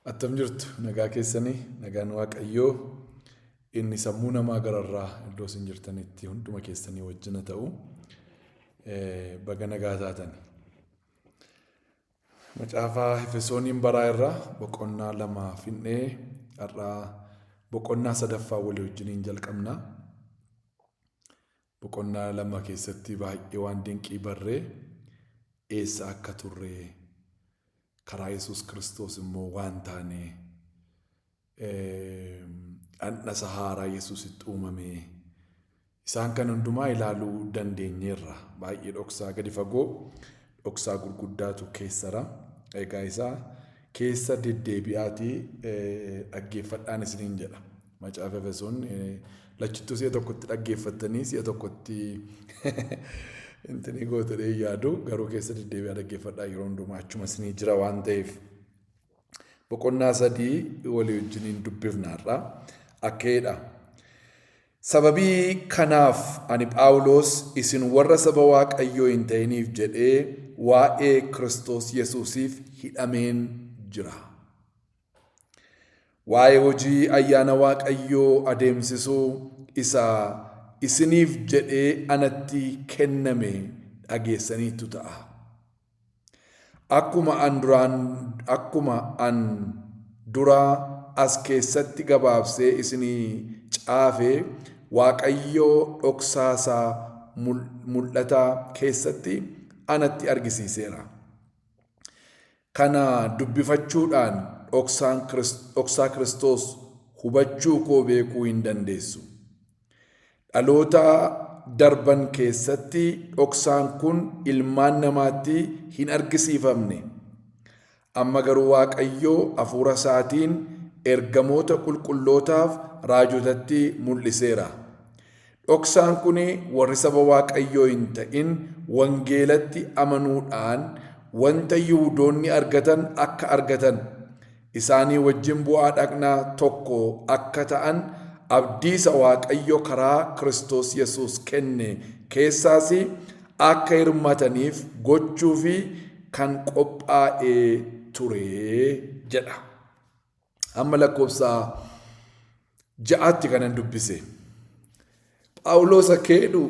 Attam jirtu nagaa keessanii nagaan waaqayyoo inni sammuu namaa gararraa iddoo isin jirtanitti hunduma keessanii wajjin ta'u baga nagaa taatan. Macaafa Efesooniin baraa irraa boqonnaa 2 finnee har'aa boqonnaa 3ffaa walii wajjiniin jalqabna. Boqonnaa 2 keessatti baay'ee waan dinqii barree eessa akka turre karaa Yesuus Kiristoos immoo waan taane an'asa haaraa Yesuusitti uumame isaan kan hundumaa ilaaluu dandeenyeerra. Baay'ee dhoksaa gadi fagoo dhoksaa gurguddaatu keessara. Egaa isaa keessa deddeebi'aatii dhaggeeffadhaan isiniin jedha. Macaafa Efesoon lachittuu si'a tokkotti dhaggeeffattanii si'a tokkotti intini gootadhee yaadu garuu keessa deddeebi'aa dhaggeeffadhaa yeroo hundumaa achuma isinii jira waan ta'eef. Boqonnaa 3 walii wajjiniin dubbifna har'a akkeedha. Sababii kanaaf ani Phaawulos isin warra saba Waaqayyoo hin ta'iniif jedhee waa'ee Kiristoos Yesuusiif hidhameen jira. Waa'ee hojii ayyaana Waaqayyoo adeemsisuu isaa isiniif jedhee anatti kenname dhageessaniitu ta'a. Akkuma an duraa as keessatti gabaabsee isinii caafee Waaqayyoo dhoksaasaa mul'ataa keessatti anatti argisiiseera. Kana dubbifachuudhaan dhoksaa Kiristoos hubachuu koo beekuu hin dandeessu. Dhaloota darban keessatti dhoksaan kun ilmaan namaatti hin argisiifamne. Amma garuu Waaqayyoo hafuura isaatiin ergamoota qulqullootaaf raajotatti mul'iseera. Dhoksaan kun warri saba Waaqayyoo hin ta'in wangeelatti amanuudhaan wanta Yihuudoonni argatan akka argatan isaanii wajjin bu'aa dhaqnaa tokko akka ta'an abdiisa Waaqayyo karaa Kiristoos Yesuus kenne keessaas akka hirmaataniif gochuu fi kan qophaa'ee ture jedha. Amma lakkoofsa 6 kanan dubbise. Phaawulos akkeedhu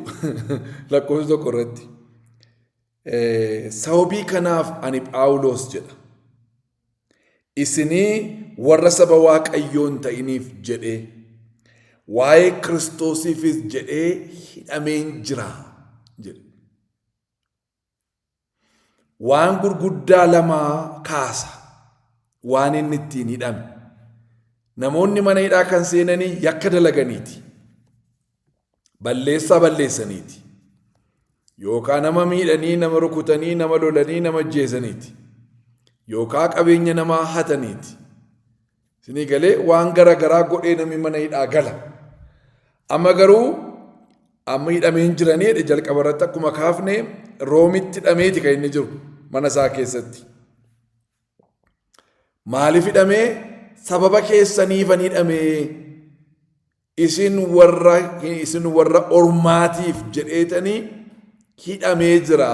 lakkoofsa 1 irratti. Sababii kanaaf ani Phaawulos jedha. Isinii warra saba Waaqayyoo hin ta'iniif jedhee waa'ee Kiristoosiifis jedhee hidhameen jira jedhe. Waan gurguddaa lamaa kaasa waan inni ittiin hidhame. Namoonni mana hidhaa kan seenanii yakka dalaganiiti. Balleessaa balleessaniiti. Yookaan nama miidhanii, nama rukutanii, nama lolanii, nama ajjeesaniiti. Yookaan qabeenya namaa hataniiti. Isinii galee waan garagaraa godhee namni mana hidhaa gala. Amma garuu amma hidhameen jiranii jalqaba irratti akkuma kaafne Roomitti hidhameeti kan inni jiru mana isaa keessatti. Maaliif hidhamee? Sababa keessaniifan hidhamee isin warra ormaatiif jedheetanii hidhamee jira.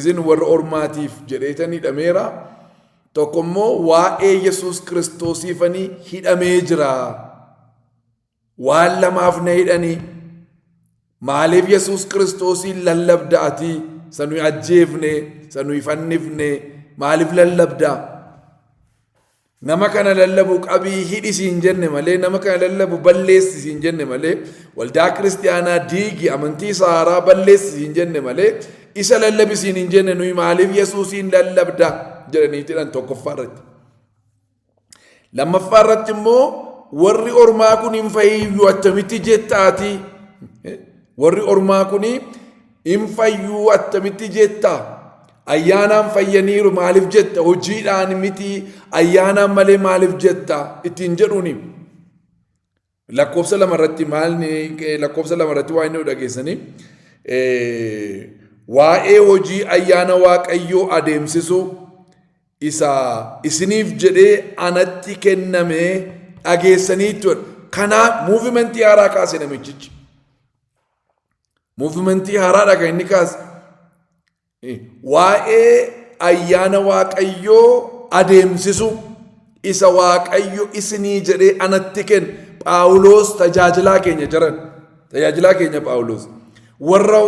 Isin warra ormaatiif jedheetanii hidhameera. Tokko immoo waa'ee Yesuus Kiristoosiifanii hidhamee jira. Waan lamaaf na hidhanii. Maaliif Yesuus Kiristoosiin lallabda'atii? Sanuu ajjeefne, sanuu fannifne maaliif lallabdaa? Nama kana lallabu qabii hidhisiin jenne malee, nama kana lallabu balleessisiin jenne malee, waldaa kiristiyaanaa diigi amantii saaraa balleessisiin jenne malee, isa lallabisiin hin jenne nuyi maaliif Yesuusiin lallabda jedhaniitidhaan tokkoffaa irratti. Lammaffaa irratti immoo warri ormaa kun hin fayyuu attamitti jettaatii? Warri ormaa kun hin fayyuu attamitti jettaa? Ayyaanaan fayyaniiru maaliif jetta? Hojiidhaan miti ayyaanaan malee maaliif jetta? Ittiin jedhuuni. Lakkoofsa 2 irratti lakkoofsa 2 irratti waa inni dhageessanii waa'ee hojii ayyaana Waaqayyoo adeemsisu isaa isiniif jedhee anatti kenname dhageessaniitu. Kanaaf muuvimentii haaraa kaase namichichi. Muuvimentii haaraadha kan inni kaase. Waa'ee ayyaana Waaqayyoo adeemsisu isa waaqayyo isinii jedhee anatti kenna. Phaawulos tajaajilaa keenya jiran tajaajilaa keenya Phaawulos warra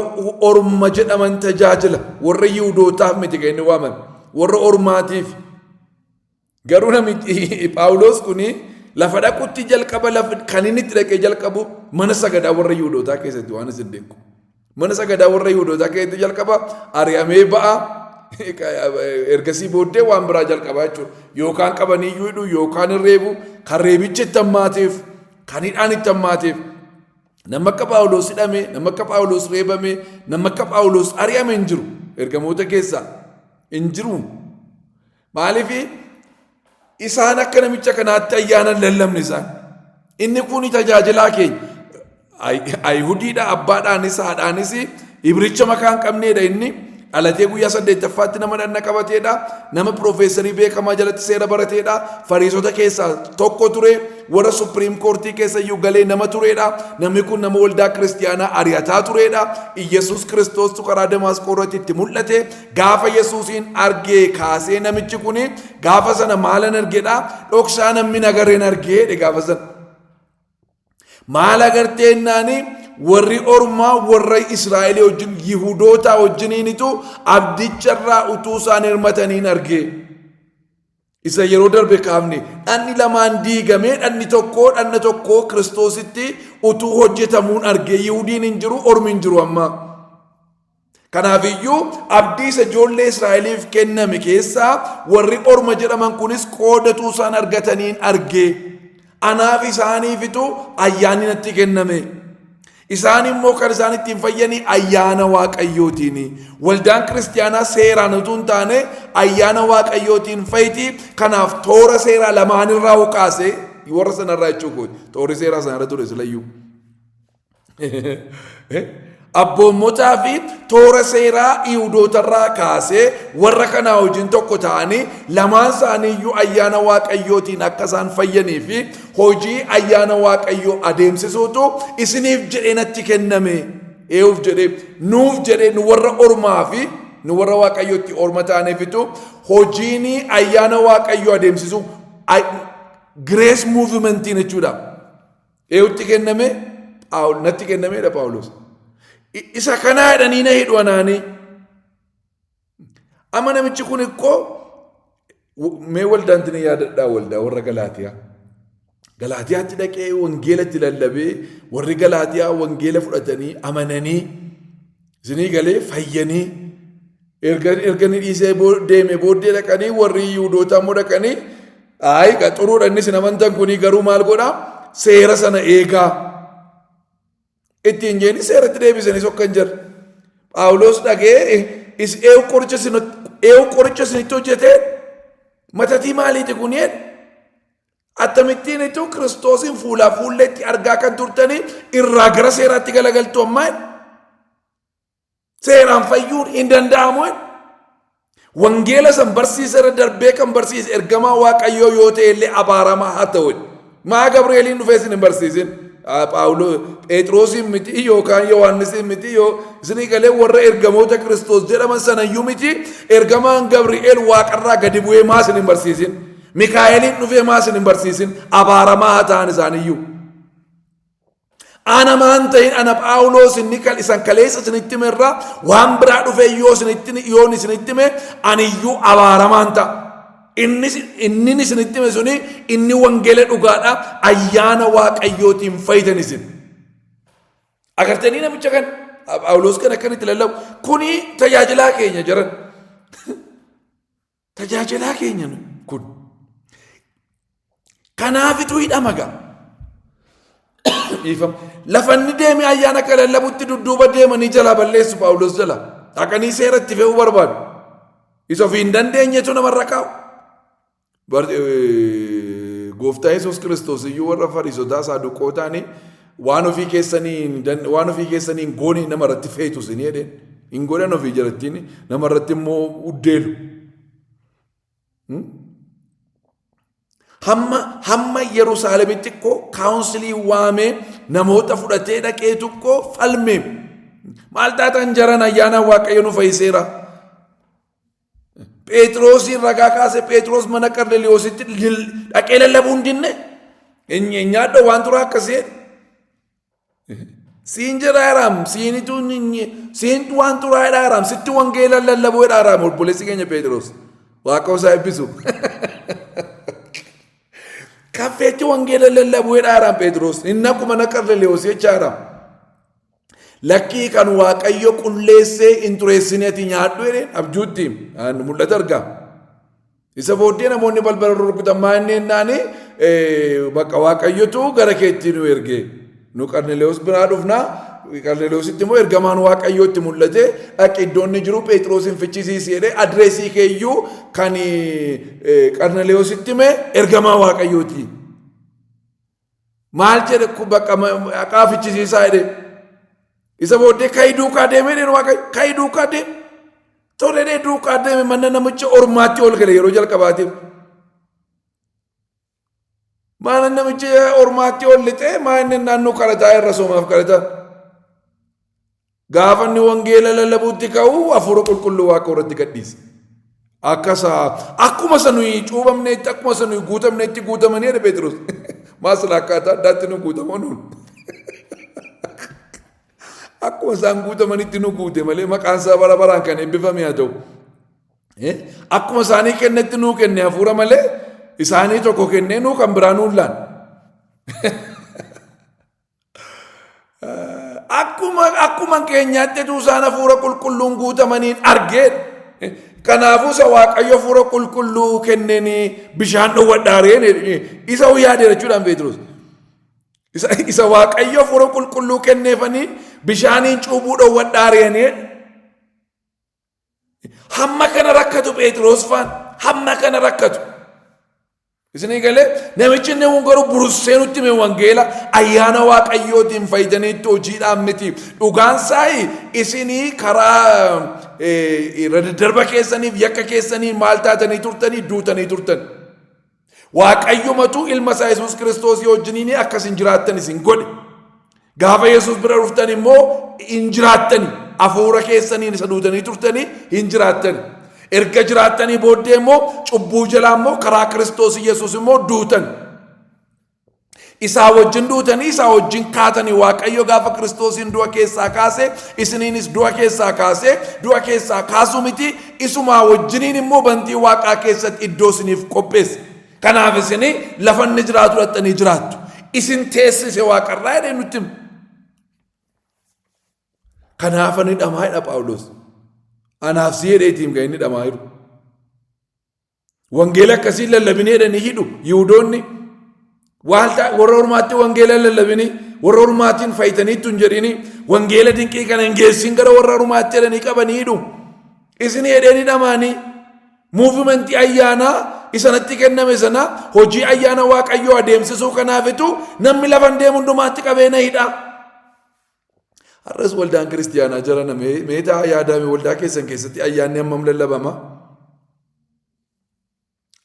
orma jedhaman tajaajila warra Yihuudootaaf miti kan inni waaman warra ormaatiif. Garuu namichi Phaawulos kuni lafa dhaqutti jalqaba kan inni itti dhaqee jalqabu mana sagadaa warra Yihuudootaa keessatti waan isin beeku. Mana sagadaa warra Yihuudootaa keessatti jalqaba ari'amee ba'a. Ergasii booddee waan biraa jalqabaa jechuudha. Yookaan qabanii iyyuu hidhu yookaan reebu kan reebichi itti hammaateef kan hidhaan itti hammaateef nama akka Phaawulos hidhame nama akka Phaawulos reebame nama akka Phaawulos ari'ame hin jiru. Ergamoota keessaa hin jiru. Maaliif isaan akka namicha kanaatti ayyaanan lallabne isaan. Inni kun tajaajilaa keenya. Ayihudiidha abbaadhaanis haadhaanis Ibricha makaa hin qabneedha inni. Dhalatee guyyaa 8ffaatti nama dhanna qabateedha. Nama piroofeesarii beekamaa jalatti seera barateedha. Fariisota keessaa tokko ture. Warra Supreme Courtii keessa iyyuu galee nama tureedha. Namni kun nama waldaa kiristiyaanaa ari'ataa tureedha. Iyesuus Kiristoos karaa Damaasqoo irratti itti mul'ate. Gaafa Yesuusiin argee kaasee namichi kun gaafa sana maalan argeedha? Dhoksaa namni nagareen argeedha gaafa sana. Maal agarteennaani? Warri ormaa warra Israa'el wajjin Yihuudoota wajjiniinitu abdicharraa utuu isaan hirmataniin argee. Isa yeroo darbe kaafne dhanni lamaan diigamee dhanni tokko Kiristoositti utuu hojjetamuun argee. Yihuudiin hin jiru ormi hin jiru amma. Kanaafiyyuu abdii isa ijoollee Israa'eliif kenname keessaa warri orma jedhaman kunis qoodatuu isaan argataniin argee. Anaaf isaaniifitu ayyaanni natti kenname. Isaan immoo kan isaan ittiin fayyanii ayyaana waaqayyootiini. Waldaan kiristiyaanaa seeraan utuu hin taane ayyaana waaqayyootiin fayyiti. Kanaaf toora seeraa lamaanirraa hukaase warra sanarraa jechuudha. Toorri seeraa sanarra ture silayyuu. Abboommotaa fi toora seeraa Yihuudootarraa kaasee warra kanaa wajjin tokko ta'anii lamaan isaaniiyyuu ayyaana waaqayyootiin akka isaan fayyanii fi hojii ayyaana waaqayyoo adeemsisuutu isiniif jedhee natti kenname. Eeyyuuf jedhee nuuf jedhee nu warra ormaa fi nu warra waaqayyootti orma ta'aniifitu hojiin ayyaana waaqayyoo adeemsisu grace movementiin jechuudha. Eeyyuutti kenname natti kennameedha Phaawulos. Isa kanaa jedhanii na hidhu anaanii. Amma namichi kun ikkoo mee waldaanti na yaadadhaa waldaa warra Galaatiyaa. Galaatiyaatti dhaqee wangeelatti lallabee warri Galaatiyaa wangeela fudhatanii amananii isinii galee fayyanii erganii dhiisee deeme booddee dhaqanii warri Yihuudootaa immoo dhaqanii xuruudha inni isin amantan kunii garuu maal godhaa seera sana eegaa. Ittiin jeeni seeratti deebisanii sokkan jira. Phaawulos dhagee eewu qoricha isinitti hojjeteen matatii maaliiti kuneen? Akkamittiin itti Kiristoosin fuulaa fuulleetti argaa kan turtanii irraa gara seeraatti galagaltu ammaan seeraan fayyuun hin danda'amu. Wangeela san barsiisa irra darbee kan barsiise ergamaa waaqayyoo yoo ta'e illee abaaramaa haa ta'u. Maa Gabri'eeliin dhufee isin hin barsiisin. Phaawulos Phexrosin miti yookaan Yohaannisin miti yoo isinii galee warra ergamoota Kiristoos jedhaman sanayyuu miti ergamaan Gabri'eel waaqarraa gadi bu'ee maa isin hin barsiisin. Mikaa'eliin dhufee maa isin hin barsiisin. Abaaramaa haa ta'an isaaniyyuu. Ana maan ta'in ana Phaawulos inni isan kaleessa isinitti hime irraa waan biraa dhufee yoon isinitti hime aniyyuu abaaramaan ta'a. Inni isinitti hime suni inni wangeela dhugaadha ayyaana waaqayyootiin fayyitan isin. Agartanii namicha kan Phaawulos kan akkanitti lallabu kuni tajaajilaa keenya jiran. Tajaajilaa keenya kun. Kanaafitu hidhama gaa. Lafanni deemee ayyaana kan lallabutti dudduuba deemanii jalaa balleessu Phaawulos jala. Dhaqanii seeratti fe'uu barbaadu. Isa ofii hin dandeenyetu namarra kaa'u. Gooftaa Yesuus Kiristoos iyyuu warra Fariisotaa Saaduqootaanii waan ofii keessaniin goonii namarratti feetu isin jedheen. Hin godhan ofii jalattiin namarratti immoo uddeelu. Hamma Yerusaalemitti ikkoo kaawunsilii waamee namoota fudhatee dhaqee tokko falmee maal taatan jaran ayyaana waaqayyo nu fayyiseera. Phexros ragaa kaase Phexros mana Qarnelewoositti dhaqee lallabuu hin dinne. Nyaadha waan tura akkasii. Siin jedhaaram siinitu siintu waan turaa jedhaaram sitti wangeela lallabuu jedhaaram obboleessi keenya Phexros. Waaqoo isaa eebbisu. Kaffeetti wangeela lallabuu jedhaaram Phexros. Inni akkuma mana Qarnelewoos jechaaram. Lakkii kan Waaqayyo qulleessee hin xureessineeti nyaadhu jedheen abjuutti mul'ata argaa. Isa booddee namoonni balbala rukutan maanni naani bakka Waaqayyotu gara keetti nu erge. Nu Qarnelewoos biraa dhufnaa Qarnelewoositti immoo ergamaan Waaqayyootti mul'ate dhaqi iddoonni jiru Phexrosin fichisiisi jedhee adreesii keeyyuu kan Qarnelewoositti mee ergamaa Waaqayyooti. Maal jedhe bakka haqaa fichisiisaa jedhe. Isa booddee ka'ii duukaa deemee dheeru Waaqayyo ka'ii duukaa deeme. Tolee duukaa deeme mana namicha ormaatti ol gale yeroo jalqabaatiif. Mana namicha ormaatti ol lixee maanni naannoo kadhataa irra soomaaf kadhatan. Gaafa inni wangeela lallabuutti ka'u hafuura qulqulluu Waaqa irratti gadhiise. Akkuma sanuyi cuubamneetti akkuma sanuyi guutamneetti guutamanii jedhe Phexros. Maasila akkaataa addaatti nu guutamoo nuun. Akkuma isaan guutamanitti nu guute malee maqaan isaa bara baraan kan eebbifame haa ta'u. Akkuma isaanii kennetti nuu kenne hafuura malee isaanii tokko kennee nuu kan biraa nuun laan. Akkuma keenyaatti isaan hafuura qulqulluun guutamaniin argee. Kanaafuu isa Waaqayyo hafuura qulqulluu kenneen bishaan dhowwadhaareen isa yaade jechuudhaan Phexros. Isa Waaqayyo hafuura qulqulluu kenneefanii bishaaniin cuubuu dhowwadhaareen hamma kana rakkatu Phexros faan hamma kana rakkatu. Isinii galee namichi inni garuu burussee nutti hime wangeela ayyaana Waaqayyootiin fayyadaniitti hojiidhaan miti. Dhugaan isaa isinii karaa darba keessaniif yakka keessanii maal taatanii turtanii duutanii turtan. Waaqayyomatu ilma isaa Yesuus Kiristoos wajjiniin akkas hin jiraattan isin godhe. Gaafa Yesuus bira dhuftan immoo hin jiraattani. Hafuura keessaniin isa duutanii turtanii hin jiraattani. Erga jiraattanii booddee immoo cubbuu jalaa immoo karaa Kiristoos Yesuus immoo duutan. Isaa wajjin duutanii isaa wajjin kaatanii Waaqayyo gaafa Kiristoosiin du'a keessaa kaase isiniinis du'a keessaa kaase du'a keessaa kaasuu miti isumaa wajjiniin immoo bantii Waaqaa keessatti iddoo isiniif qopheesse. Kanaaf isinii lafa inni jiraatu dhattanii jiraattu. Isin teessise Waaqarraa jedhee nutti himu. Kanaaf ani dhamaa jedha Phaawulos. Anaaf si jedheetiin kan inni dhamaa jiru. Wangeela akkasii lallabinee jedhanii hidhu Yihuudoonni. Warra ormaatti wangeela lallabinii warra ormaatiin fayyitaniittu hin jedhini wangeela dinqii kana hin geessin gara warra ormaatti jedhanii qabanii hidhu. Isin jedhanii dhamaanii muuvimentii ayyaanaa isanatti kenname sana hojii ayyaana Waaqayyoo adeemsisuu kanaafitu namni lafan deemu hundumaatti qabeena hidha. Har'as waldaan kiristiyaanaa jarana meetaa yaadame waldaa keessan keessatti ayyaanni hammam lallabama?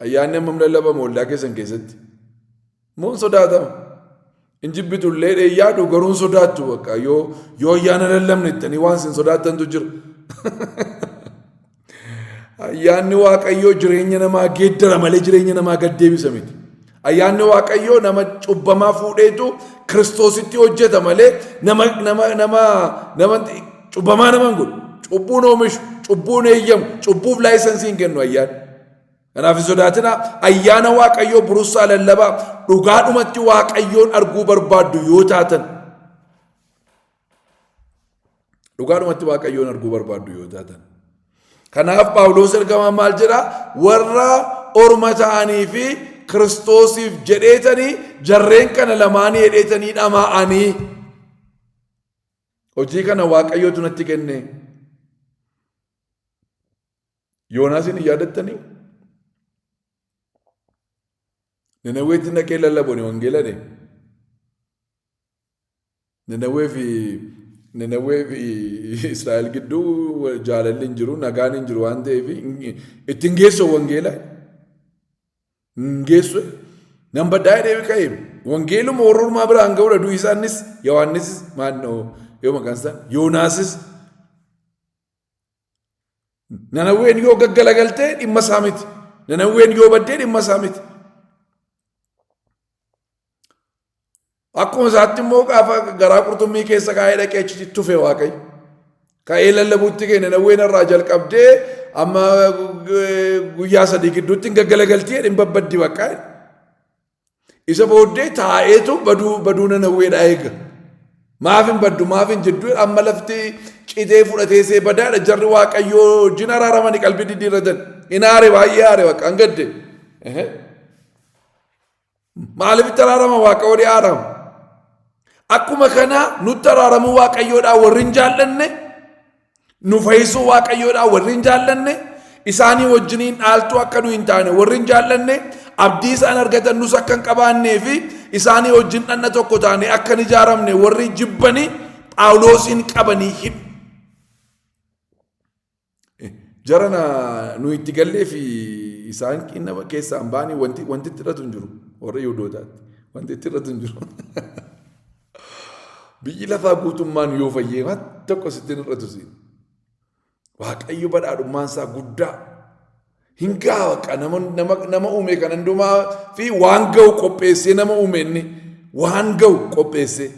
Ayyaanni hammam lallabama waldaa keessan keessatti? Moon sodaatama. Injibbitullee dheeyyaadhu garuun sodaattu bakka yoo ayyaana lallabne ittanii waan sin sodaattantu jira. Ayyaanni Waaqayyoo jireenya namaa geeddara malee jireenya namaa gaddeebisa miti. Ayyaanni Waaqayyoo nama cubbamaa fuudheetu Kiristoositti hojjeta malee nama cubbamaa naman godhu. Cubbuun oomishu, cubbuun eeyyamu, cubbuuf laayisansiin kennu ayyaanni. Kanaaf sodaatina ayyaana Waaqayyoo burussaa lallabaa dhugaadhumatti Waaqayyoon arguu barbaaddu yoo taatan. Dhugaadhumatti Waaqayyoon arguu barbaaddu yoo taatan. Kanaaf Phaawulos ergamaan maal jedha? Warra orma ta'anii fi Kiristoosiif jedheetanii jarreen kana lamaanii jedheetanii dhamaa'anii. Hojii kana Waaqayyootu natti kenne. Yoonaasin hin yaadattanii? Nanaweetti naqee lallabooni wangeela de. Nanawee fi Israa'el gidduu jaalalli hin jiru, nagaan hin jiru waan ta'eef ittiin geessoo wangeela. Hin geessu. Nan baddaa'ee deebi ka'e. Wangeeluma warra ormaa biraan ga'uudha du'i isaanis Yohaannisis maannoo yoo maqaan isaa Yoonaasis Nanawween yoo gaggalagaltee dhimma isaa miti. Nanawween yoo baddee dhimma isaa miti. Akkuma isaatti immoo gaafa garaa qurxummii keessa kaa'ee dhaqee achitti tufe Waaqayyo. Ka'ee lallabuutti kee Nanawween irraa jalqabdee amma guyyaa 3 gidduutti gaggalagaltee dhimma baddi baqqaa. Isa booddee taa'eetu baduu Nanawweedhaa eega. Maafin baddu maafin jidduu amma lafti qitee fudhatee see badaadha jarri Waaqayyoo wajjin araaramanii qalbii diddiirratan. Inaare baay'ee aare bakka hangadde. Maaliif araarama Waaqayyoo dhiyaarama? Akkuma kana nutti araaramu Waaqayyoodhaa warri hin jaallanne, nu fayyisuu Waaqayyoodhaa warri hin jaallanne, isaanii wajjiniin dhaaltuu akka nu hin taane warri hin jaallanne, abdii isaan argatan nus akka hin qabaannee fi isaanii wajjin dhanna tokko taane akka hin ijaaramne warri jibbanii Phaawulosin qabanii hidhu. Jarana nu itti gallee fi isaan qinna keessaan baanii wanti itti irratti hin jiru. Warra Yihuudootaatti wanti itti irratti hin jiru. Biyyi lafaa guutummaan yoo fayyee tokko sitti hin irratu siin. Waaqayyo badhaadhummaan isaa guddaa. Hin gaawaqa nama uume kan hundumaa fi waan ga'u qopheessee nama uume inni waan ga'u qopheessee.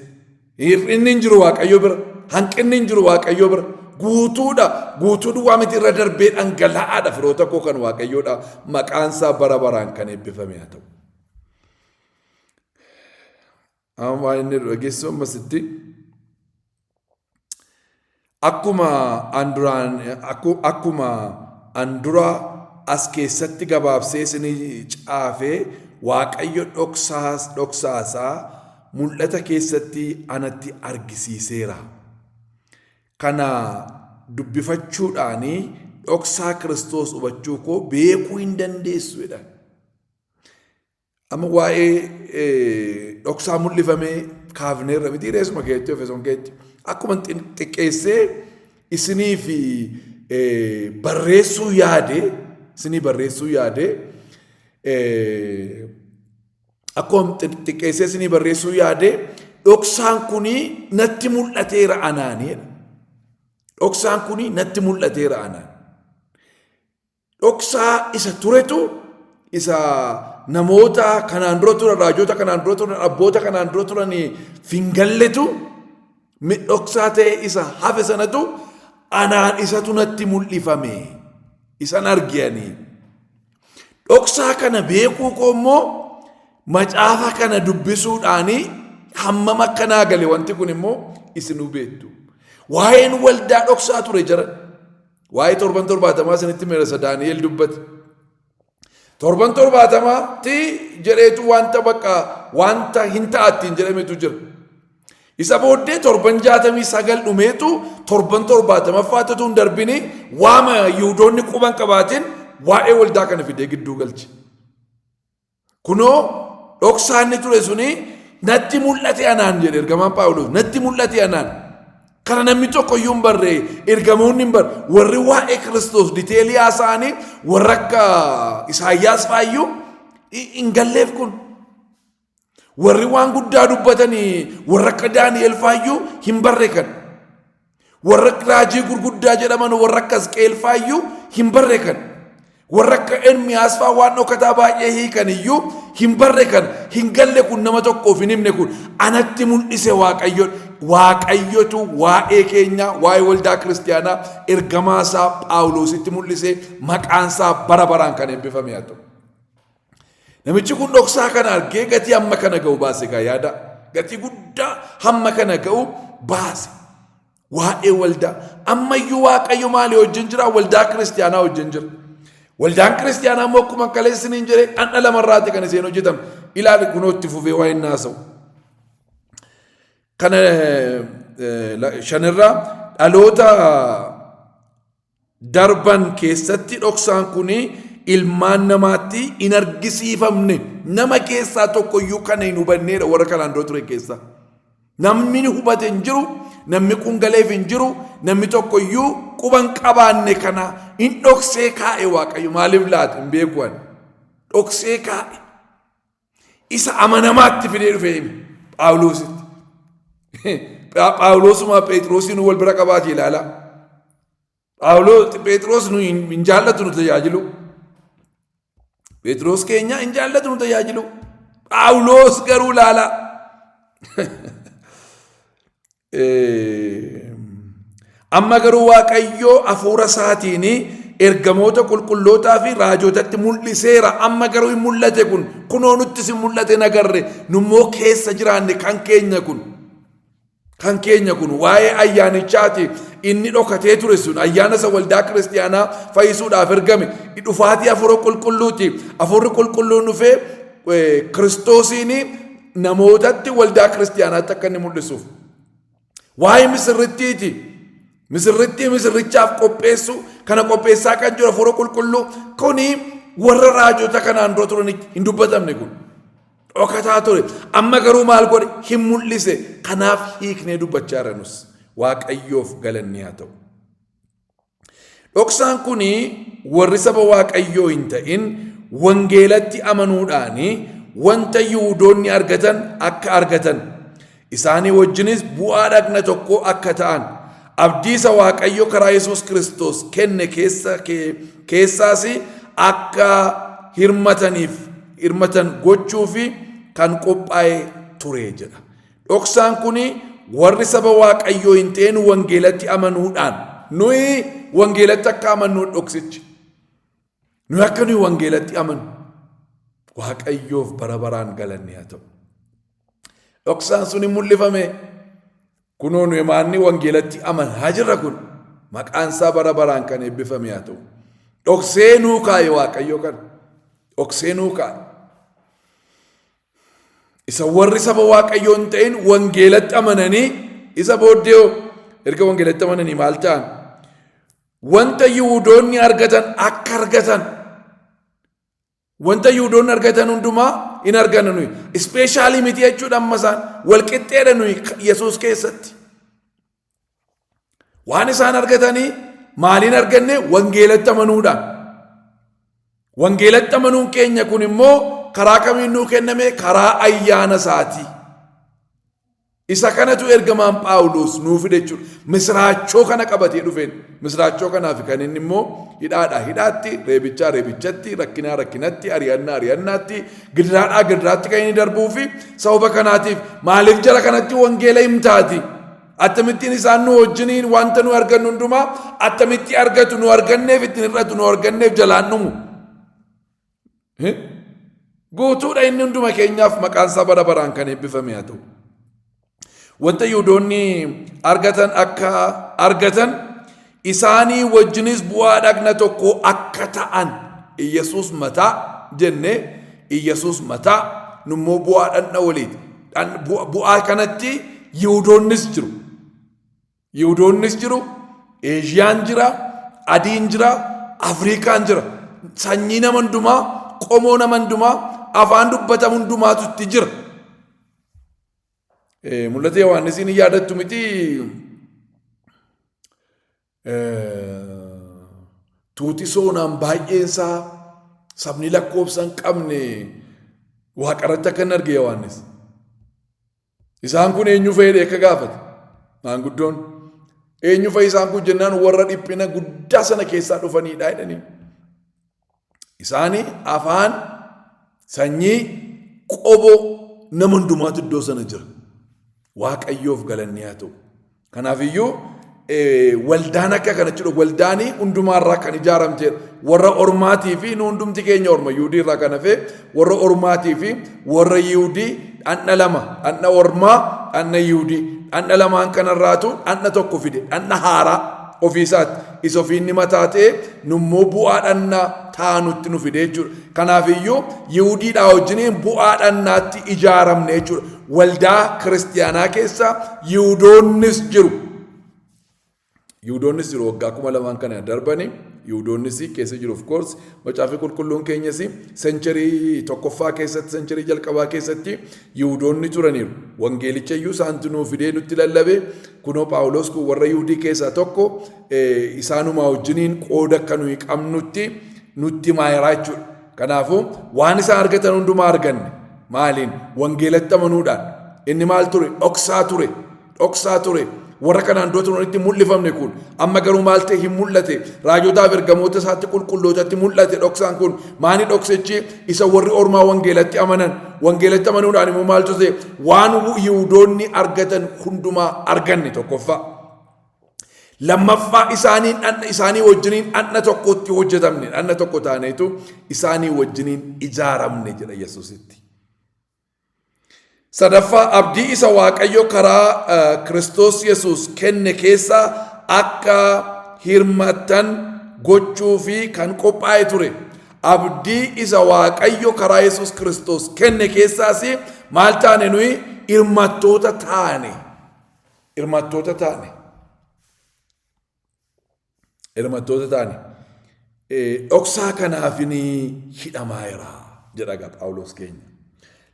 Hir'inni hin jiru Waaqayyo bira. Hanqinni hin jiru Waaqayyo bira. Guutuudha. Guutuudhu waa miti irra darbee dhangala'aadha firoota koo kan Waaqayyoodha. Maqaan isaa bara baraan kan eebbifame haa ta'u. Amma inni dhageessoo ammasitti akkuma anduraa as keessatti gabaabsee isinii caafee Waaqayyo dhoksaasaa mul'ata keessatti anatti argisiiseera. Kana dubbifachuudhaanii dhoksaa Kiristoos hubachuu koo beekuu hin dandeessu jedha. Amma waa'ee dhoksaa mul'ifamee kaafneerra miti reesuma keetti Efesoon keetti akkuma xiqqeessee isinii fi barreessuu yaade akkuma xiqqeessee isinii barreessuu yaade dhoksaan kunii natti mul'ateera anaaniidha. Dhoksaan kunii natti mul'ateera anaan. Dhoksaa isa turetu isa namoota kanaan dura turan raajota kanaan dura turan abboota kanaan dura turan fingalletu dhoksaa ta'e isa hafe sanatu anaan isatu natti mul'ifame isan argiyanii. Dhoksaa kana beekuu koo immoo macaafa kana dubbisuudhaanii hammam akkanaa gale wanti kun immoo isinuu beektu. Waa'een waldaa dhoksaa ture jara. Waa'ee 70 isinitti meerasa Daani'el dubbate. 70 jedheetu wanta hin ta'attiin jedhametu jira. Isa booddee 69 dhumeetu 70 hin darbini waama Yihuudoonni quban qabaatiin waa'ee waldaa kana fidee gidduu galche. Kunoo dhoksaanni ture suni natti mul'ate anaan jedhe ergamaan Phaawulos natti mul'ate anaan. Kana namni tokko iyyuu hin barree ergamoonni hin barre warri waa'ee Kiristoos diteelii haasa'anii warra akka Isaayyaas faayyuu hin galleef kun. Warri waan guddaa dubbatanii warra akka Daani'el faayyuu hin barre kan. Warra raajii gurguddaa jedhaman warra akka Hisqeel faayyuu hin barre kan. Warra akka Ermiyaas faa waan dhokataa baay'ee hiikan iyyuu hin barre kan. Hin galle kun nama tokkoof hin himne kun anatti mul'ise Waaqayyotu waa'ee keenya waa'ee waldaa kiristaanaa ergamaa isaa Phaawulositti mul'ise maqaan isaa bara baraan kan eebbifame haa ta'u. Namichi kun dhoksaa kana argee gatii hamma kana ga'u baase gaa yaada. Gatii guddaa hamma kana ga'u baase. Waa'ee waldaa ammayyuu Waaqayyo maalii wajjin jira? Waldaa kiristaanaa wajjin jira. Waldaan kiristaanaa immoo akkuma kaleessiniin jedhee dhandha lamarraati kan isheen hojjetame. Ilaali kunoo itti fufee waa hin haasa'u. Kana shanirraa dhaloota darban keessatti dhoksaan kunii ilmaan namaatti hin argisiifamne nama keessaa tokko iyyuu kana hin hubanneedha warra kanaan dura ture keessaa. Namni hubate hin jiru, namni qungaleef hin jiru, namni tokko iyyuu quban qabaanne kana hin dhoksee kaa'e Waaqayyo maaliif laata hin beekuwan. Dhoksee kaa'e. Isa amanamaatti fidee dhufee hime Phaawulositti. Phaawulosuma Phexrosin wal bira qabaate ilaala. Phexros nu hin jaallatu nu tajaajilu. Phexros keenya hin jaallatu nu tajaajilu. Phaawulos garuu laala. Amma garuu Waaqayyoo hafuura isaatiin ergamoota qulqullootaa fi raajotatti mul'iseera. Amma garuu hin mul'ate kun kunoo nuttis hin mul'ate nagarre nummoo keessa jiraanne kan keenya kun waa'ee ayyaanichaati inni dhokatee ture sun ayyaana isa waldaa kiristiyaanaa fayyisuudhaaf ergame dhufaatii hafuura qulqulluuti. Hafuurri qulqulluun dhufee Kiristoosiin namootatti waldaa kiristiyaanaatti akka inni mul'isuuf waa'ee misirrittiiti. Misirrichaaf qopheessu kana qopheessaa kan jiru hafuura qulqulluu kuni warra raajota kanaan dura turan hin dubbatamne kun dhokataa ture. Amma garuu maal godhe hin mul'ise. Kanaaf hiiknee dubbachaa jirra nus. Waaqayyoof galanni haa ta'u. Dhoksaan kuni warri saba Waaqayyoo hin ta'in wangeelatti amanuudhaani wanta Yihuudoonni argatan akka argatan isaanii wajjinis bu'aa dhagna tokko akka ta'an abdii isa Waaqayyo karaa Yesuus Kiristoos kenne keessaas akka hirmatan gochuufi kan qophaa'e ture jedha. Dhoksaan kuni warri saba Waaqayyoo hin ta'in wangeelatti amanuudhaan nuyi wangeelatti akka amannu dhoksichi. Nuyi akka nuyi wangeelatti amanu Waaqayyoof bara baraan galanni haa ta'u. Dhoksaan sun hin mul'ifame. Kunoo nuyi maanni wangeelatti amanaa jirra kun maqaan isaa bara baraan kan eebbifame haa ta'u. Dhoksee nuu kaa'e Waaqayyo kan dhoksee nuu kaa'e. Isa warri saba Waaqayyoo hin ta'in wangeelatti amananii isa booddee erga wangeelatti amananii maal ta'an? Wanta Yihuudoonni argatan akka argatan. Wanta Yihuudoonni argatan hundumaa hin argannu nuyi. Ispeeshaalii miti jechuudha amma isaan walqixxeedha nuyi Yesuus keessatti. Waan isaan argatanii maaliin arganne wangeelatti amanuudhaan. Wangeelatti amanuun keenya kun immoo karaa kamiin nuu kenname? Karaa ayyaana isaati. Isa kanatu ergamaan Phaawulos nuu fide jechuudha. Misiraachoo kana qabatee dhufeen. Misiraachoo kanaaf kan inni immoo hidhaatti, reebichatti, rakkinatti, ari'annaatti, gidiraatti kan inni darbuu fi sababa kanaatiif maaliif jara kanatti wangeela himtaati? Akkamittiin isaan nu wajjiniin wanta nu argannu hundumaa akkamitti argatu nu arganneef ittiin hir'atu nu arganneef jalaan dhumu. Guutuudha inni hunduma keenyaaf maqaan isaa bara baraan kan eebbifame haa ta'u. Wanta Yihuudoonni argatan akka argatan isaanii wajjinis bu'aa dhagna tokko akka ta'an Yesuus mataa jenne Yesuus mataa nummoo bu'aa dhagna waliiti. Bu'aa kanatti Yihuudoonnis jiru, Eeshiyaan jira, Adiin jira, Afrikaan jira. Sanyii nama hundumaa, qomoo nama hundumaa, afaan dubbatamu hundumaatu itti jira. Mul'ata Yohaannisiin yaadattu miti tuuti soonaan baay'eensaa sabni lakkoofsa hin qabne waaqarratti akka hin arge Yohaannis. Isaan kun eenyu fayyadee akka gaafate maanguddoon eenyu fa'i isaan kun jennaan warra dhiphina guddaa sana keessaa dhufanidha jedhanii. Isaanii afaan sanyii qoboo nama hundumaatu iddoo sana jira. Waaqayyoof galanni haa ta'u. Kanaafiyyuu waldaan akka kana jedhu waldaanii hundumaarraa kan ijaaramtedha. Warra ormaatii fi nu hundumti keenya orma Yihuudii irraa kan hafe warra ormaatii fi warra Yihuudii dhandha lama dhandha ormaa dhandha Yihuudii dhandha lamaan kanarraatu dhandha tokko fide dhandha haaraa ofiisaatti isa ofiinni mataa ta'e nummoo bu'aa dhandha taanutti nu fide jechuudha. Kanaafiyyuu Yihuudiidhaa wajjiniin bu'aa dhannaatti ijaaramne jechuudha. Waldaa kiristiyaanaa keessa Yihuudoonnis jiru. Yihuudoonnis jiru waggaa 2000 kana darbani. Yihuudoonnis keessa jiru of course. Macaafa qulqulluun keenyas sencharii tokkoffaa keessatti sencharii jalqabaa keessatti Yihuudoonni turaniiru. Wangeelicha iyyuu isaantu nuu fidee nutti lallabe. Kunoo Phaawulos kun warra Yihuudii keessaa tokko isaanuma wajjiniin qooda akka nuyi qabnutti nutti maayiraa jechuudha. Kanaafuu waan isaan argatan hundumaa arganne. Maaliin? Wangeelatti amanuudhaan. Inni maal ture? Dhoksaa ture. warra kanaan dura turanitti mul'ifamne kun amma garuu maal ta'e hin mul'ate raajotaaf ergamoota isaatti qulqullootatti mul'ate dhoksaan kun maani dhoksechi isa warri ormaa wangeelatti amanuudhaan immoo maaltu ta'e waan yihuudoonni argatan hundumaa arganne tokkoffaa lammaffaa isaanii wajjiniin dhanna tokkotti hojjetamne dhanna tokko taaneetu isaanii wajjiniin ijaaramne jedha Yesuusitti. Sadaffaa abdii isa Waaqayyo karaa Kiristoos Yesuus kenne keessa akka hirmaattan gochuu fi kan qophaa'e ture. Abdii isa Waaqayyo karaa Yesuus Kiristoos kenne keessaas maal taane nuyi hirmaattoota taane. Hirmaattoota taane. Hirmaattoota taane. Dhoksaa kanaafin hidhamaayera jedha Phaawulos keenya.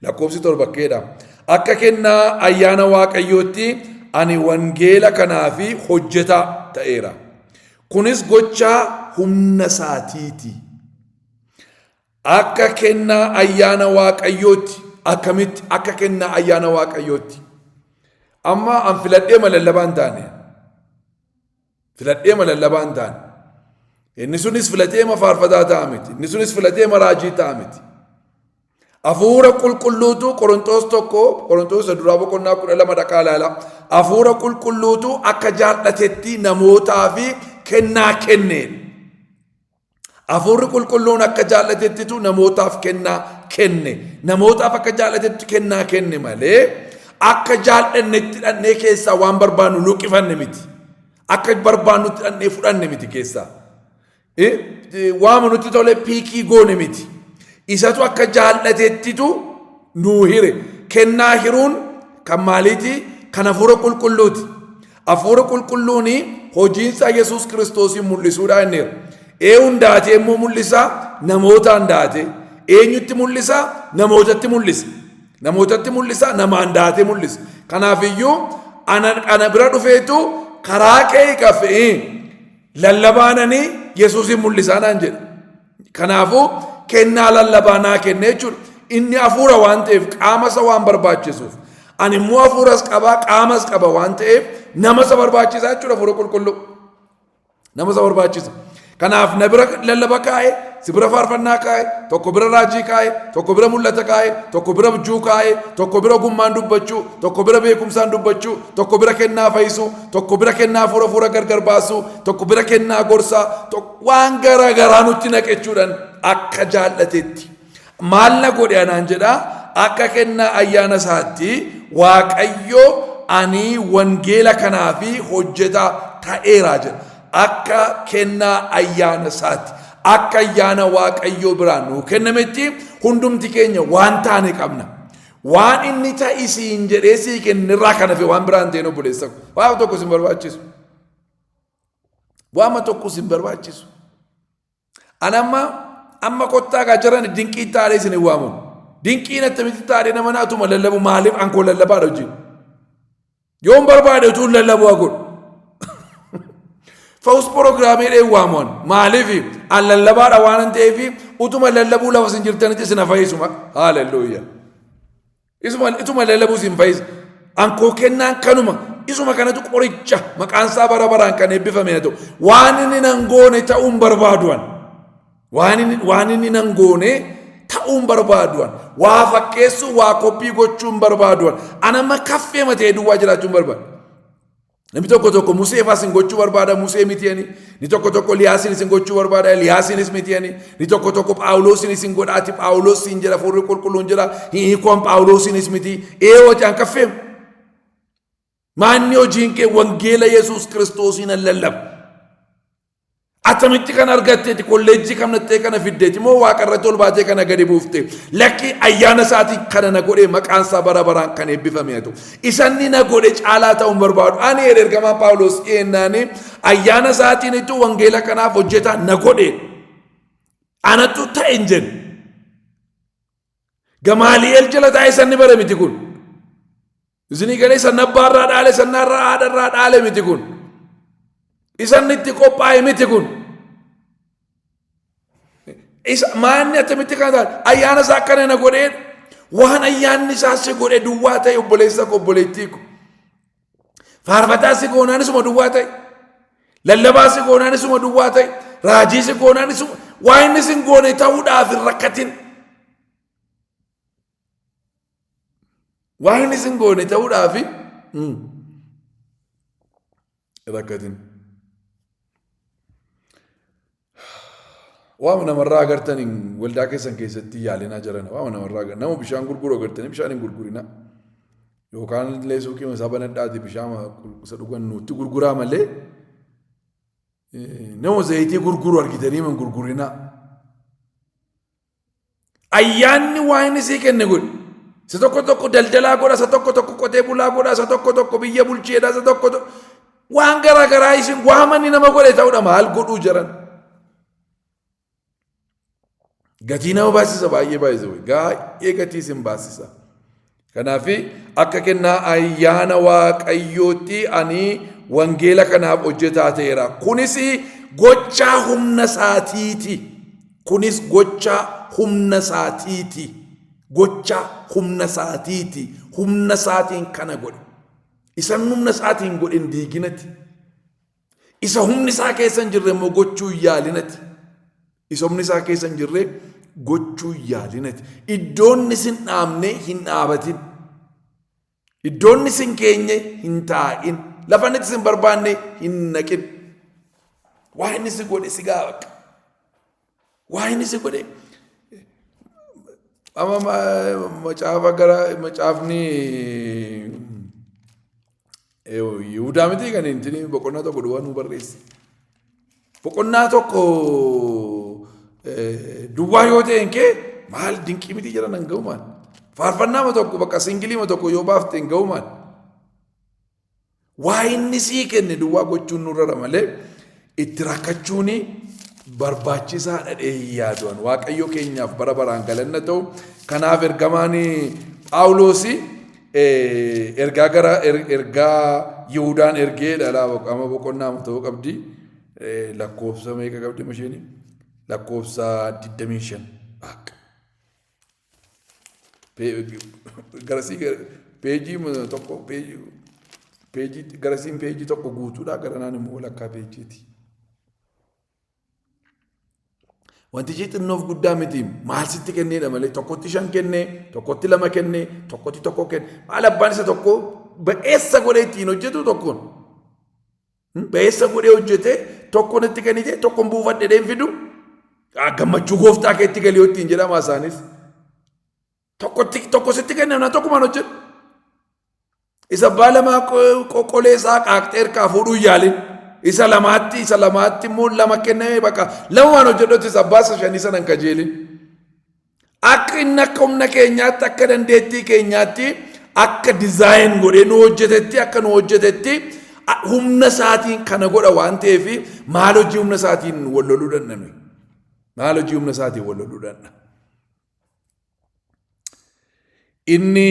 Lakkoofsi 7 akka kennaa ayyaana Waaqayyootti ani wangeela kanaafi hojjetaa ta'eera. Kunis gochaa humna isaatiiti. Akka kennaa ayyaana Waaqayyootti akkamitti akka kennaa ayyaana Waaqayyootti. Amma an filadhee malallabaan taane. Filadhee malallabaan taane. Inni sunis filatee faarfataa ta'a miti. Inni sunis filatee raajii ta'a miti. Afuura qulqulluutu Qorontos duraa boqonnaa 12 dhaqaa ilaala. Afuura qulqulluutu akka jaallatetti namootaaf kennaa kenne. Afuurri qulqulluun akka jaallatettitu namootaaf kennaa kenne. Namootaaf akka jaallatetti kennaa kenne malee akka jaallannetti dhannee keessaa waan barbaannu luqqifanne miti. Akka barbaannutti dhannee fudhanne miti keessaa. Waama nutti tole piikii goone miti. Isatu akka jaallatettitu nuu hire. Kennaa hiruun kan maaliiti? Kan afuura qulqulluuti. Afuura qulqulluuni hojiinsa Yesuus Kiristoosin mul'isuudha inneera. Eenyuun daatee immoo mul'isa? Namootaan daate. Eenyutti mul'isa? Namootatti mul'isa. Namootatti mul'isa, namaan daatee mul'isa. Kanaafiyyuu ana bira dhufeetu karaa kee kafee lallabaananii Yesuusin mul'isaa naan jedha. Kanaafuu kennaa lallabaanaa kenne jechuudha. Inni afuura waan ta'eef qaama isa waan barbaachisuuf. Ani immoo afuuras qaba qaamas qaba waan ta'eef nama isa barbaachisaa jechuudha afuura qulqulluu. Nama isa barbaachisa. Kanaaf na bira lallaba kaa'e, si bira faarfannaa kaa'e, tokko bira raajii kaa'e, tokko bira mul'ata kaa'e, tokko bira abjuu kaa'e, tokko bira ogummaan dubbachuu, tokko bira beekumsaan dubbachuu, tokko bira kennaa fayyisuu, tokko bira kennaa afuura gargar baasuu, tokko bira kennaa gorsaa, waan garaa nutti naqechuudhaan akka jaallatetti. Maal na godhe anaan jedhaa? Akka kennaa ayyaana isaatti Waaqayyo ani wangeela kanaafi hojjetaa ta'eeraa jedha. Akka kennaa ayyaana isaatti. Akka ayyaana Waaqayyoo biraan nuu kennametti hundumti keenya waan taane qabna. Waan inni ta'isiin jedhee sii kennirraa kan hafe waan biraan ta'een obboleessa. Waan tokko sin barbaachisu. Waan tokko sin barbaachisu. Amma kottaa gaa jiran dinqii taadhee isin waamu. Dinqiin attamitti taadhee nama naatuma lallabu maaliif ankoo lallabaadha hojii. Yoon barbaade utuu lallabuu godhu. Faus programii waamuun maaliif an lallabaadha waan ta'eef utuma lallabuu lafa sin jirtanitti sin fayyisuma. Haaleluyyaa. Ituma lallabuu sin fayyisa. Ankoo kennaan kanuma. Isuma kanatu qoricha maqaan isaa bara baraan kan eebbifame haa ta'u. Waan inni nan goone ta'uun barbaaduwan. Waan inni nan goone ta'uun barbaaduwan. Waa fakkeessu waa koppii gochuun barbaaduwan. Anamma kaffee matee duwwaa jiraachuun barbaadu. Namni tokko Musee fa'aa sin gochuu barbaada Musee mitiyani. Ni tokko Liyaasin sin gochuu barbaada Liyaasinis mitiyani. Ni tokko Phaawulosin sin godhaati Phaawulosin jira Afuurri Qulqulluun jira. Hiikoon Phaawulosinis miti. Hoji an kaffeem. Maanni hojiin kee wangeela Yesuus Kiristoosin lallaba. Atamitti kan argatteeti kolleejjii kamnattee kana fiddeeti moo waaqarratti ol baatee kana gadi buufte lakki ayyaana isaatiin kana na godhee maqaan isaa bara baraan kan eebbifame haa ta'u. Isanni na godhe caalaa ta'uun barbaadu. Ani ergamaa Phaawulos eennaani ayyaana isaatiin itti wangeela kanaaf hojjetaa na godhe. Anatu ta'e hin jennu. Gamaali'eel jala taa'e sanni bara miti kun. Isinii galee sanna abbaarraa dhaale sanna haadharraa dhaale miti kun. Isan itti qophaa'e miti kun. Maanni attamitti kan taate ayyaana isaa akkana na godhee waan ayyaanni isaa si godhe duwwaa ta'e obboleessa ko obboleettii ko. faarfataa si goonaan isuma duwwaa ta'e, lallabaa si goonaan isuma duwwaa ta'e, raajii si goonaan isuma waa inni sin goone ta'uudhaaf hin rakkatin. Waa inni sin goone ta'uudhaaf rakkatin. Waama namarraa agartaniin waldaa keessan keessatti yaalinaa jiran waama namarraa agartan nama bishaan gurguru agartanii bishaan hin gurgurina yookaan illee suuqii isaa banadhaati bishaan isa dhugan nutti gurguraa malee nama zayitii gurguru argitanii hin gurgurina. Ayyaanni waa inni sii kenne godhe isa tokko tokko daldalaa godha, isa tokko tokko qotee bulaa godha, isa tokko tokko biyya bulcheedha, isa tokko waan garaa garaa isin waamanni nama godhe ta'uudha maal godhuu jiran. Gatii nama baasisa baay'ee gaa'ee gatii isin baasisa. Kanaaf akka kennaa ayyaana Waaqayyootti ani wangeela kanaaf hojjetaa ta'eera. Kunis gochaa humna isaatiiti. Kunis gochaa humna isaatiiti. Gochaa humna isaatiiti. Humna isaatiin kana godhe. Isa humna isaatiin godhe hin diiginati. Isa humni isaa keessa hin jirre immoo gochuu yaalinati. Isa humni isaa keessa hin jirre gochuu yaalinati. Iddoonni sin dhaabne hin dhaabatin. Iddoonni sin keenye hin taa'in. Lafa inni sin barbaanne hin naqin. Waa inni si godhe si gaafaqa. Waa inni si godhe. Amma macaafni Yihudaa miti kan inni boqonnaa tokko duwwaa nu barreesse. Boqonnaa tokko duwwaa yoo ta'een kee maal dinqii miti jedhan hin ga'u maal. Faarfannaa tokko bakka singilii tokko yoo baafte hin ga'u maal. Waa inni sii kenne duwwaa gochuun nurra malee itti rakkachuun barbaachisaadha dhee yaaduun Waaqayyo keenyaaf bara baraan galanna ta'u. Kanaaf ergamaan Phaawulos ergaa gara ergaa Yihudaan ergee dhalaa boqama boqonnaa ta'uu qabdi. Lakkoofsa meeqa qabdi masheenii? Lakkoofsa 25. Garasii peejii tokko peejii garasiin peejii tokko guutuudha garanaan immoo walakkaa peejiiti. Wanti xinnoof guddaa miti maal sitti kenneedha malee tokkotti 5 kennee tokkotti 2 kennee tokkotti 1 kennee maal abbaan isa tokko ba'eessa godhee ittiin hojjetu tokkoon ba'eessa godhee hojjetee tokkoon itti kennite tokkoon buufadhe deen fidu gammachuu gooftaa keetti galii ittiin jedhama isaanis tokko sitti kennee tokkumaan hojjetu isa abbaa lamaa qoqqolee isaa qaaqxee erkaa fuudhuu yaalin. Isa lamaatti immoo 2 kenname bakka lamaan hojjedhutti isa abbaa 5 sanan kajeelin. Akka inni akka humna keenyaatti akka dandeettii keenyaatti akka dizaayin godhee nu hojjetetti akka nu hojjetetti humna isaatiin kana godha waan ta'eef maal hojii humna isaatiin wal loluu danda'ame. Maal hojii humna isaatiin wal loluu danda'a. Inni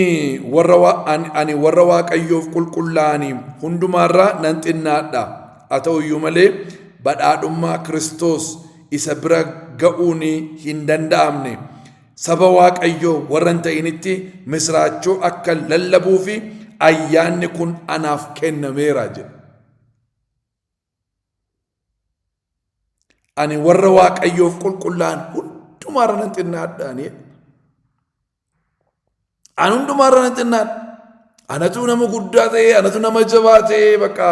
ani warra Waaqayyoof qulqullaa'anii hundumaarraa nan xinnaadha. Haa ta'u iyyuu malee badhaadhummaa Kiristoos isa bira ga'uun hin danda'amne saba Waaqayyoo warra hin ta'initti misraachoo akka lallabuu fi ayyaanni kun anaaf kennameera jedha. Ani warra Waaqayyoof qulqullaa'an hundumaarra nan xinnaadhaanii. Ani hundumaarra nan xinnaadha. Anatu nama guddaa ta'e, anatu nama jabaa ta'e bakka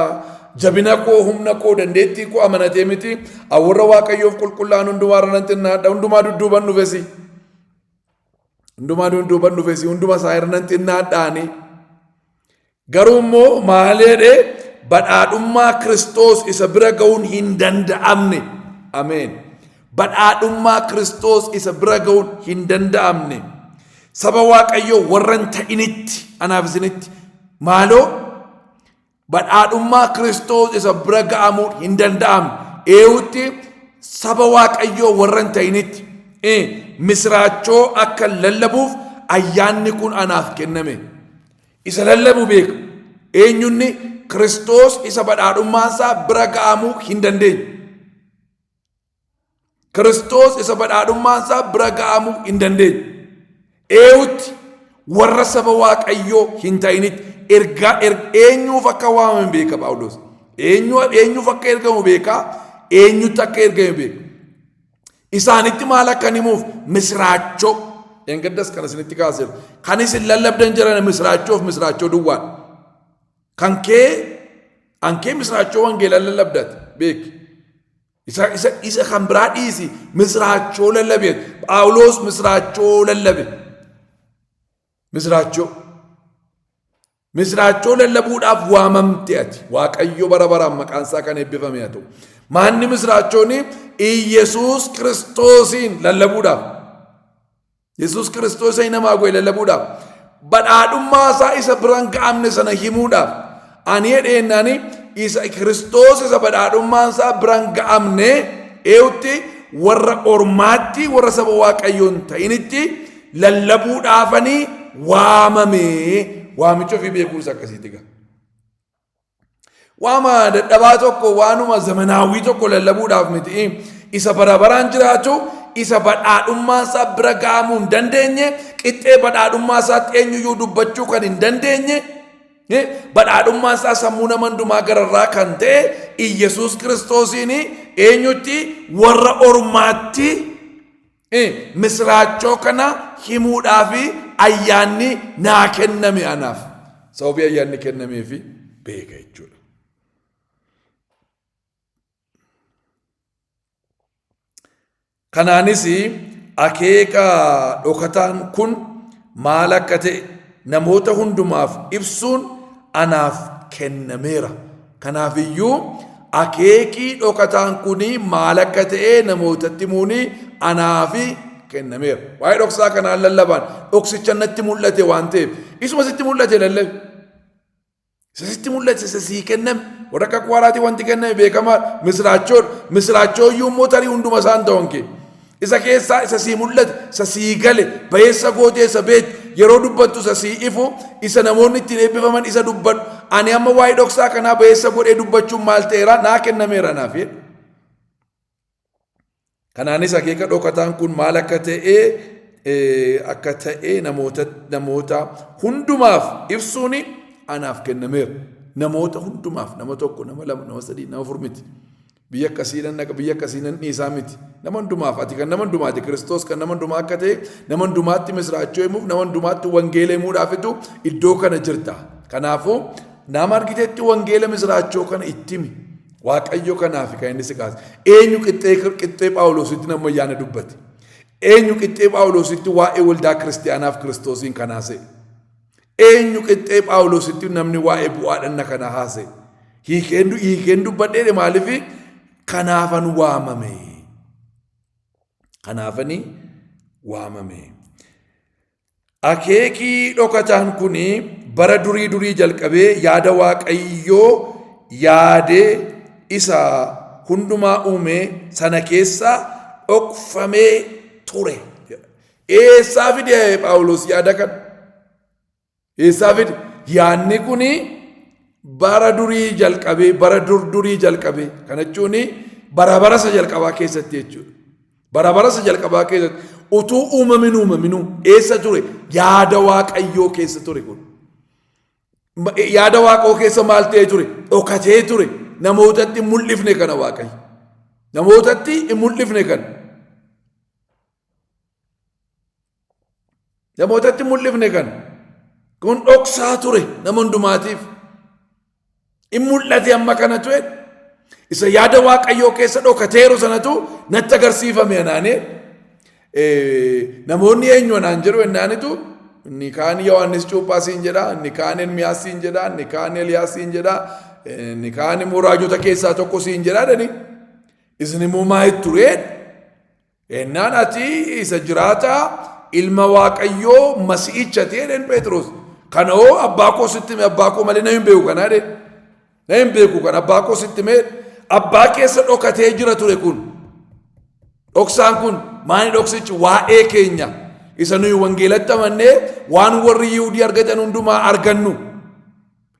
jabina koo humna koo dandeettii koo amanatee miti. Warra Waaqayyoof qulqullaa'an hundumaarra nan xinnaadha. Hundumaa dudduuban dhufesi. Hundumaa dudduuban dhufesi. Hunduma isaa irra nan xinnaadhaani. Garuu immoo maaleedhee badhaadhummaa Kiristoos isa bira ga'uun hin danda'amne. Ameen. Badhaadhummaa Kiristoos isa bira ga'uun hin danda'amne. Saba Waaqayyoo warra hin ta'initti anaaf isinitti maaloo badhaadhummaa Kiristoos isa bira ga'amuun hin danda'amne. Eewutti saba Waaqayyoo warra hin ta'initti misraachoo akka lallabuuf ayyaanni kun anaaf kenname. Isa lallabu beeka. Eenyunni Kiristoos isa badhaadhummaa isaa bira ga'amuu hin dandeenye. Kiristoos isa badhaadhummaa isaa bira ga'amuu hin dandeenye. Eewutti warra saba waaqayyoo hin ta'initti eenyuuf akka waamaman beeka Phaawulos. Eenyuuf akka ergamu beeka, eenyutti akka ergame beeka. Isaanitti maal akkan himuuf misraachoo engaddas kana isinitti kaaseera. Kan isin lallabdan jiran misraachoo duwwaan. Kan kee misraachoo wangeela lallabdat beeki. Isa kan biraa dhiisi misraachoo lallabe. Phaawulos misraachoo lallabe. Misraachoo lallabuudhaaf waamamte ati. Waaqayyo bara baraan maqaan isaa kan eebbifame haa ta'u. Maanni misraachooni Yesuus Kiristoosiin lallabuudhaaf. Yesuus Kiristoos namaa goe lallabuudhaaf. Badhaadhummaa isaa isa biraan ga'amne sana himuudhaaf. Ani hedheennaani isa Kiristoos isa badhaadhummaan isaa biraan ga'amne eewutti warra ormaatti warra saba waaqayyoon ta'initti lallabuudhaafanii waamame. Waamicha ofii beekuus akkasiiti gaa. Waama dadhabaa tokko waanuma zamanaawwii tokko lallabuudhaaf miti. Isa bara baraan jiraatu isa badhaadhummaa isaa bira ga'amuu hin dandeenye, qixxee badhaadhummaa isaatti eenyuyyuu dubbachuu kan hin dandeenye, badhaadhummaa isaa sammuu nama hundumaa gararraa kan ta'e Yesuus Kiristoosiin eenyutti warra ormaatti misraachoo kana himuudhaaf ayyaanni naa kenname anaaf. Sababii ayyaanni kennameefi beeka jechuudha. Kanaanis akeeka dhokataan kun maal akka ta'e namoota hundumaaf ibsuun anaaf kennameera. Kanaafiyyuu akeekii dhokataan kun maal akka ta'e namootatti himuun anaaf kennameera. Waa'ee dhoksaa kanaan lallabaan dhoksicha natti mul'ate waan ta'eef isuma sitti mul'ate lallabe. Isa sitti mul'ate isa sii kenname. Warra akka kwaaraati wanti kenname beekamaa misraachoo iyyuu immoo tarii hunduma isaan ta'an kee. Isa keessaa isa sii mul'ate, isa sii gale, bayeessa gootee isa beektu, yeroo dubbattu isa sii ifu, isa namoonni ittiin eebbifaman isa dubbadhu. Ani amma waa'ee dhoksaa kanaa bayeessa godhee dubbachuun maal ta'eera naa kennameera naaf jedhu. Kanaanis akeeka dhokataan kun maal akka ta'e namoota hundumaaf ibsuun anaaf kennameera. Namoota hundumaaf, nama tokko, nama lama, nama sadii, nama afur miti. Biyya akkasiinan dhiisaa miti. Nama hundumaaf ati kan nama hundumaati. Kiristoos kan nama hundumaa akka ta'e nama hundumaatti misraachoo himuuf, nama hundumaatti wangeela himuudhaafitu iddoo kana jirta. Kanaafuu nama argiteetti wangeela misraachoo kana itti himi. Waaqayyo kanaaf kan inni si kaase. Eenyu qixxee Phaawulositti nama ayyaana dubbate. Eenyu qixxee Phaawulositti waa'ee waldaa kiristaanaaf Kiristoosiin kan haasa'e. Eenyu qixxee Phaawulositti namni waa'ee bu'aa dhanna kana haasa'e. Hiikeen dubbadhee maaliif kanaafan waamame. Akeekii dhokataan kun bara durii jalqabee yaada waaqayyoo yaadee isa hundumaa uume sana keessaa dhokfamee ture. Eessaa fide Phaawulos yaada kana? Eessaa fide? Yaadni kun bara durii jalqabee kana jechuun barabarasa jalqabaa keessatti jechuudha. Barabarasa jalqabaa keessatti utuu uumaminuu eessa ture? Yaada waaqayyoo keessa ture kun. Yaada waaqoo keessa maal ta'ee ture? Dhokatee ture. Namootatti hin mul'ifne kana waaqayyo. Namootatti hin mul'ifne kana. Namootatti hin mul'ifne kana. Kun dhoksaa ture nama hundumaatiif. In mul'ate amma kana ture. Isa yaada waaqayyoo keessa dhokateeru sanatu natti agarsiifame anaanee. Namoonni eenyu anaan jedhu ennaanitu inni kaan Yohaannis Cuuphaa siin jedha, inni kaan Ermiyaas siin jedha, inni kaan Eliyaas siin jedha, inni kaan immoo raajota keessaa tokko siin jedha dhani. Isin immoo maaliif tureedha? Ennaan ati isa jiraataa ilma waaqayyoo masiicha ta'een Phexros. Kana hoo abbaa koo sitti hime abbaa koo malee na hin beeku kanaa dhe. Na hin beeku kan abbaa koo sitti hime abbaa keessa dhokatee jira ture kun. Dhoksaan kun maani dhoksichi waa'ee keenya. Isa nuyi wangeelatti amannee waan warri Yihuudii argatan hundumaa argannu.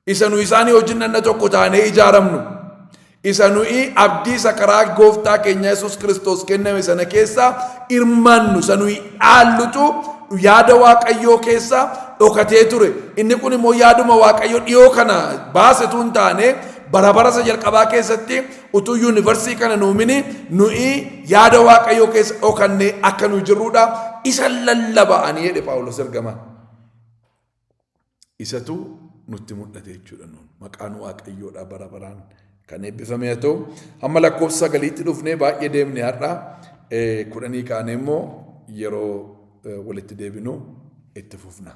Isa nuyi isaanii wajjin nanna tokko taanee ijaaramnu. Isa nuyi abdii isa karaa gooftaa keenya Yesuus Kiristoos kenname sana keessaa hirmannu. Isa nuyi dhaallutu yaada waaqayyoo keessaa dhokatee ture. Inni kun immoo yaaduma Waaqayyo dhiyoo kana baasetu hin taane bara isa jalqabaa keessatti utuu yuunivarsiitii kana nuumini nuyi yaada Waaqayyo keessa dhokannee akka nu jirruudha. Isa lallaba'anii jedhe Phaawulos ergamaan. Isatu nutti mul'ate jechuudha nuun. Maqaan Waaqayyoodha bara baraan kan eebbifame haa ta'u. Amma lakkoofsa 9tti dhufnee baay'ee deemne har'a 10 kaanee immoo yeroo walitti deebinu itti fufna.